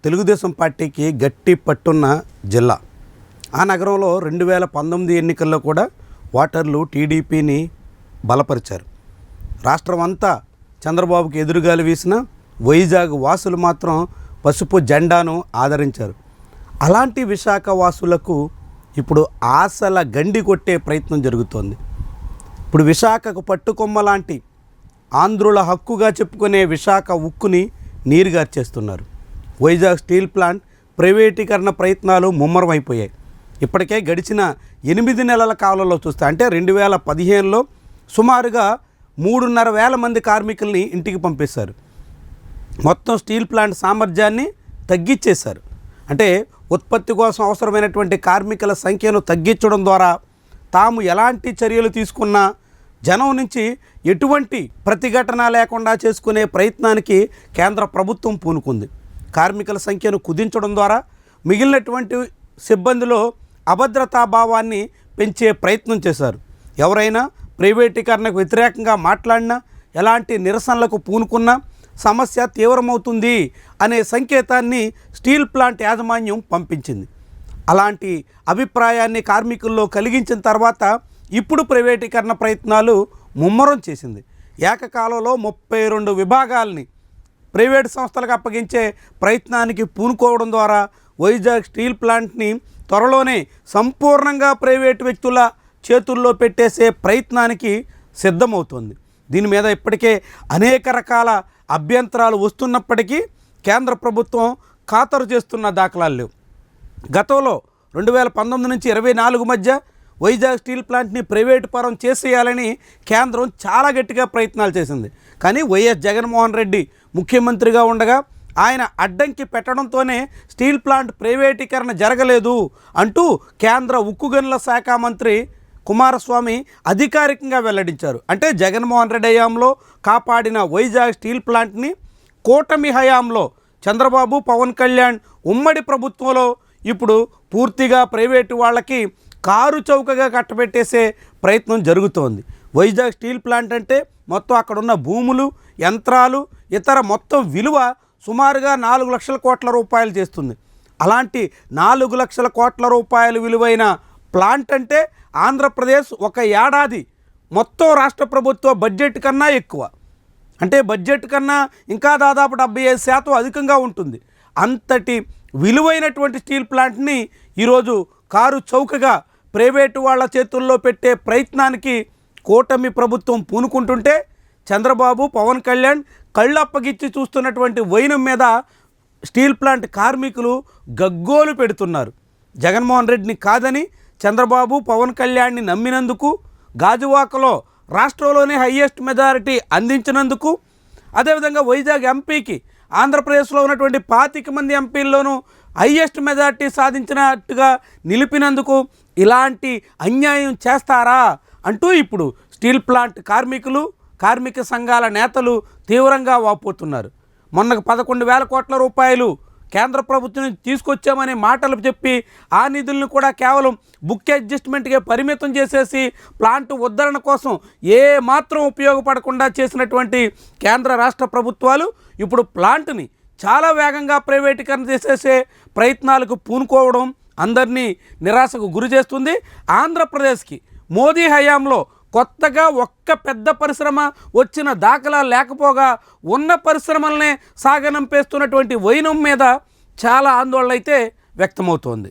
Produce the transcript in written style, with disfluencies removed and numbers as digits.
తెలుగుదేశం పార్టీకి గట్టి పట్టున్న జిల్లా. ఆ నగరంలో 2019 ఎన్నికల్లో కూడా ఓటర్లు టీడీపీని బలపరిచారు. రాష్ట్రం అంతా చంద్రబాబుకి ఎదురుగాలి వీసిన వైజాగ్ వాసులు మాత్రం పసుపు జెండాను ఆదరించారు. అలాంటి విశాఖ వాసులకు ఇప్పుడు ఆశల గండి కొట్టే ప్రయత్నం జరుగుతోంది. ఇప్పుడు విశాఖకు పట్టుకొమ్మ లాంటి ఆంధ్రుల హక్కుగా చెప్పుకునే విశాఖ ఉక్కుని నీరుగార్చేస్తున్నారు. వైజాగ్ స్టీల్ ప్లాంట్ ప్రైవేటీకరణ ప్రయత్నాలు ముమ్మరమైపోయాయి. ఇప్పటికే గడిచిన 8 నెలల కాలంలో చూస్తే అంటే 2015లో సుమారుగా 3,500 మంది కార్మికుల్ని ఇంటికి పంపేశారు. మొత్తం స్టీల్ ప్లాంట్ సామర్థ్యాన్ని తగ్గించేశారు. అంటే ఉత్పత్తి కోసం అవసరమైనటువంటి కార్మికుల సంఖ్యను తగ్గించడం ద్వారా తాము ఎలాంటి చర్యలు తీసుకున్నా జనం నుంచి ఎటువంటి ప్రతిఘటన లేకుండా చేసుకునే ప్రయత్నానికి కేంద్ర ప్రభుత్వం పూనుకుంది. కార్మికుల సంఖ్యను కుదించడం ద్వారా మిగిలినటువంటి సిబ్బందిలో అభద్రతాభావాన్ని పెంచే ప్రయత్నం చేశారు. ఎవరైనా ప్రైవేటీకరణకు వ్యతిరేకంగా మాట్లాడినా, ఎలాంటి నిరసనలకు పూనుకున్నా సమస్య తీవ్రమవుతుంది అనే సంకేతాన్ని స్టీల్ ప్లాంట్ యాజమాన్యం పంపించింది. అలాంటి అభిప్రాయాన్ని కార్మికుల్లో కలిగించిన తర్వాత ఇప్పుడు ప్రైవేటీకరణ ప్రయత్నాలు ముమ్మరం చేసింది. ఏకకాలంలో 32 విభాగాల్ని ప్రైవేట్ సంస్థలకు అప్పగించే ప్రయత్నానికి పూనుకోవడం ద్వారా వైజాగ్ స్టీల్ ప్లాంట్ని త్వరలోనే సంపూర్ణంగా ప్రైవేటు వ్యక్తుల చేతుల్లో పెట్టేసే ప్రయత్నానికి సిద్ధమవుతోంది. దీని మీద ఇప్పటికే అనేక రకాల అభ్యంతరాలు వస్తున్నప్పటికీ కేంద్ర ప్రభుత్వం ఖాతరు చేస్తున్న దాఖలాలు లేవు. గతంలో 2019 నుంచి 24 మధ్య వైజాగ్ స్టీల్ ప్లాంట్ని ప్రైవేటు పరం చేసేయాలని కేంద్రం చాలా గట్టిగా ప్రయత్నాలు చేసింది. కానీ వైఎస్ జగన్మోహన్ రెడ్డి ముఖ్యమంత్రిగా ఉండగా ఆయన అడ్డంకి పెట్టడంతోనే స్టీల్ ప్లాంట్ ప్రైవేటీకరణ జరగలేదు అంటూ కేంద్ర ఉక్కు గనుల శాఖ మంత్రి కుమారస్వామి అధికారికంగా వెల్లడించారు. అంటే జగన్మోహన్ రెడ్డి హయాంలో కాపాడిన వైజాగ్ స్టీల్ ప్లాంట్ని కూటమి హయాంలో చంద్రబాబు, పవన్ కళ్యాణ్ ఉమ్మడి ప్రభుత్వంలో ఇప్పుడు పూర్తిగా ప్రైవేటు వాళ్ళకి కారు చౌకగా కట్టబెట్టేసే ప్రయత్నం జరుగుతోంది. వైజాగ్ స్టీల్ ప్లాంట్ అంటే మొత్తం అక్కడున్న భూములు, యంత్రాలు, ఇతర మొత్తం విలువ సుమారుగా 4 లక్షల కోట్ల రూపాయలు చేస్తుంది. అలాంటి 4 లక్షల కోట్ల రూపాయలు విలువైన ప్లాంట్ అంటే ఆంధ్రప్రదేశ్ ఒక ఏడాది మొత్తం రాష్ట్ర ప్రభుత్వ బడ్జెట్ కన్నా ఎక్కువ. అంటే బడ్జెట్ కన్నా ఇంకా దాదాపు 75% అధికంగా ఉంటుంది. అంతటి విలువైనటువంటి స్టీల్ ప్లాంట్ని ఈరోజు కారు చౌకగా ప్రైవేటు వాళ్ళ చేతుల్లో పెట్టే ప్రయత్నానికి కూటమి ప్రభుత్వం పూనుకుంటుంటే చంద్రబాబు, పవన్ కళ్యాణ్ కళ్ళప్పగిచ్చి చూస్తున్నటువంటి వైనం మీద స్టీల్ ప్లాంట్ కార్మికులు గగ్గోలు పెడుతున్నారు. జగన్మోహన్ రెడ్డిని కాదని చంద్రబాబు, పవన్ కళ్యాణ్ని నమ్మినందుకు, గాజువాకలో రాష్ట్రంలోనే హయ్యెస్ట్ మెజారిటీ అందించినందుకు, అదేవిధంగా వైజాగ్ ఎంపీకి ఆంధ్రప్రదేశ్లో ఉన్నటువంటి 25 మంది ఎంపీల్లోనూ హయ్యెస్ట్ మెజారిటీ సాధించినట్టుగా నిలిపినందుకు ఇలాంటి అన్యాయం చేస్తారా అంటూ ఇప్పుడు స్టీల్ ప్లాంట్ కార్మికులు, కార్మిక సంఘాల నేతలు తీవ్రంగా వాపోతున్నారు. మొన్నకు 11,000 కోట్ల రూపాయలు కేంద్ర ప్రభుత్వం తీసుకొచ్చామనే మాటలు చెప్పి ఆ నిధులను కూడా కేవలం బుక్ అడ్జస్ట్మెంట్గా పరిమితం చేసేసి ప్లాంట్ ఉద్ధరణ కోసం ఏ మాత్రం ఉపయోగపడకుండా చేసినటువంటి కేంద్ర రాష్ట్ర ప్రభుత్వాలు ఇప్పుడు ప్లాంట్ని చాలా వేగంగా ప్రైవేటీకరణ చేసేసే ప్రయత్నాలకు పూనుకోవడం అందరినీ నిరాశకు గురి చేస్తుంది. ఆంధ్రప్రదేశ్కి మోదీ హయాంలో కొత్తగా ఒక్క పెద్ద పరిశ్రమ వచ్చిన దాఖలా లేకపోగా ఉన్న పరిశ్రమలనే సాగనంపేస్తున్నటువంటి వైనం మీద చాలా ఆందోళన అయితే వ్యక్తమవుతోంది.